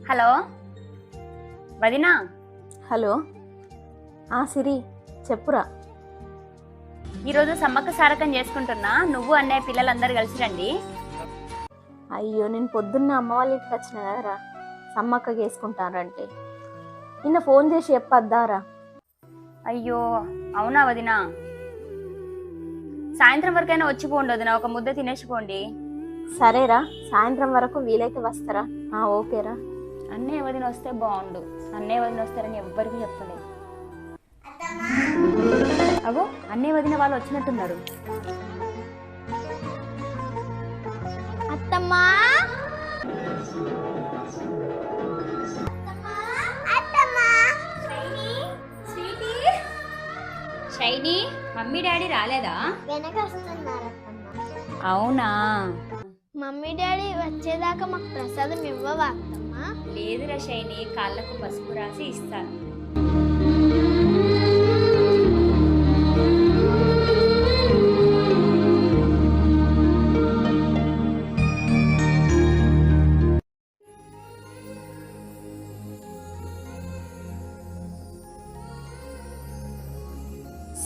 Hello వదినా. Hello సిరి చెప్పురా. ఈరోజు సమ్మక్క సారకం చేసుకుంటున్నా, నువ్వు అన్నయ్య పిల్లలందరూ కలిసి రండి. అయ్యో నేను పొద్దున్న అమ్మ వాళ్ళ ఇంటికి వచ్చిన కదరా, సమ్మక్క చేసుకుంటానంటే నిన్న ఫోన్ చేసి చెప్పొద్దారా. అయ్యో అవునా వదినా, సాయంత్రం వరకైనా వచ్చిపోండి వదినా, ఒక ముద్ద తినేసిపోండి. సరేరా, సాయంత్రం వరకు వీలైతే వస్తారా? ఓకేరా. అన్నయ్య వదిన వస్తే బాగుండు, అన్నయ్య వదిన వస్తారని ఎవ్వరికి చెప్పలేదు. అగో అన్నయ్య వదిన వాళ్ళు వచ్చినట్టున్నారు. అత్తమ్మా షైనీ, మమ్మీ డాడీ రాలేదా? వెనక వస్తున్నారు అత్తమ్మ. అవునా, మమ్మీ డాడీ వచ్చేదాకా మాకు ప్రసాదం ఇవ్వవా అత్తమ్మా? లేదురా షైనీ, కాళ్ళకు పసుపు రాసి ఇస్తాను.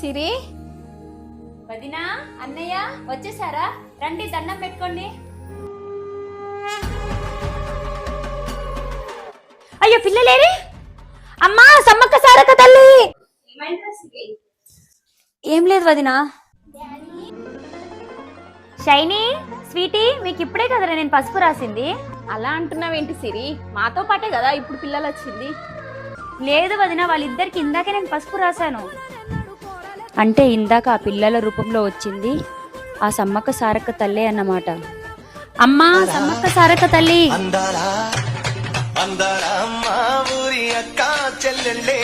సిరి, వదినా అన్నయ్య వచ్చేసారా? రండి దండం పెట్టుకోండి. అయ్యో పిల్లలేరి, అమ్మా సమ్మక్క సారక్క తల్లి. ఏం లేదు వదినా. షైనీ, స్వీటీ, మీకు ఇప్పుడే కదరా నేను పసుపు రాసింది. అలా అంటున్నావేంటి సిరి? మాతో పాటే కదా ఇప్పుడు పిల్లలు వచ్చింది. లేదు వదినా, వాళ్ళిద్దరికి ఇందాకే నేను పసుపు రాశాను. అంటే ఇందాక ఆ పిల్లల రూపంలో వచ్చింది ఆ సమ్మక్క సారక్క తల్లి అన్నమాట. అమ్మా సమ్మక్క సారక్క తల్లి. అందరా అందరా మా ఊరి అక్క చెల్లెళ్ళే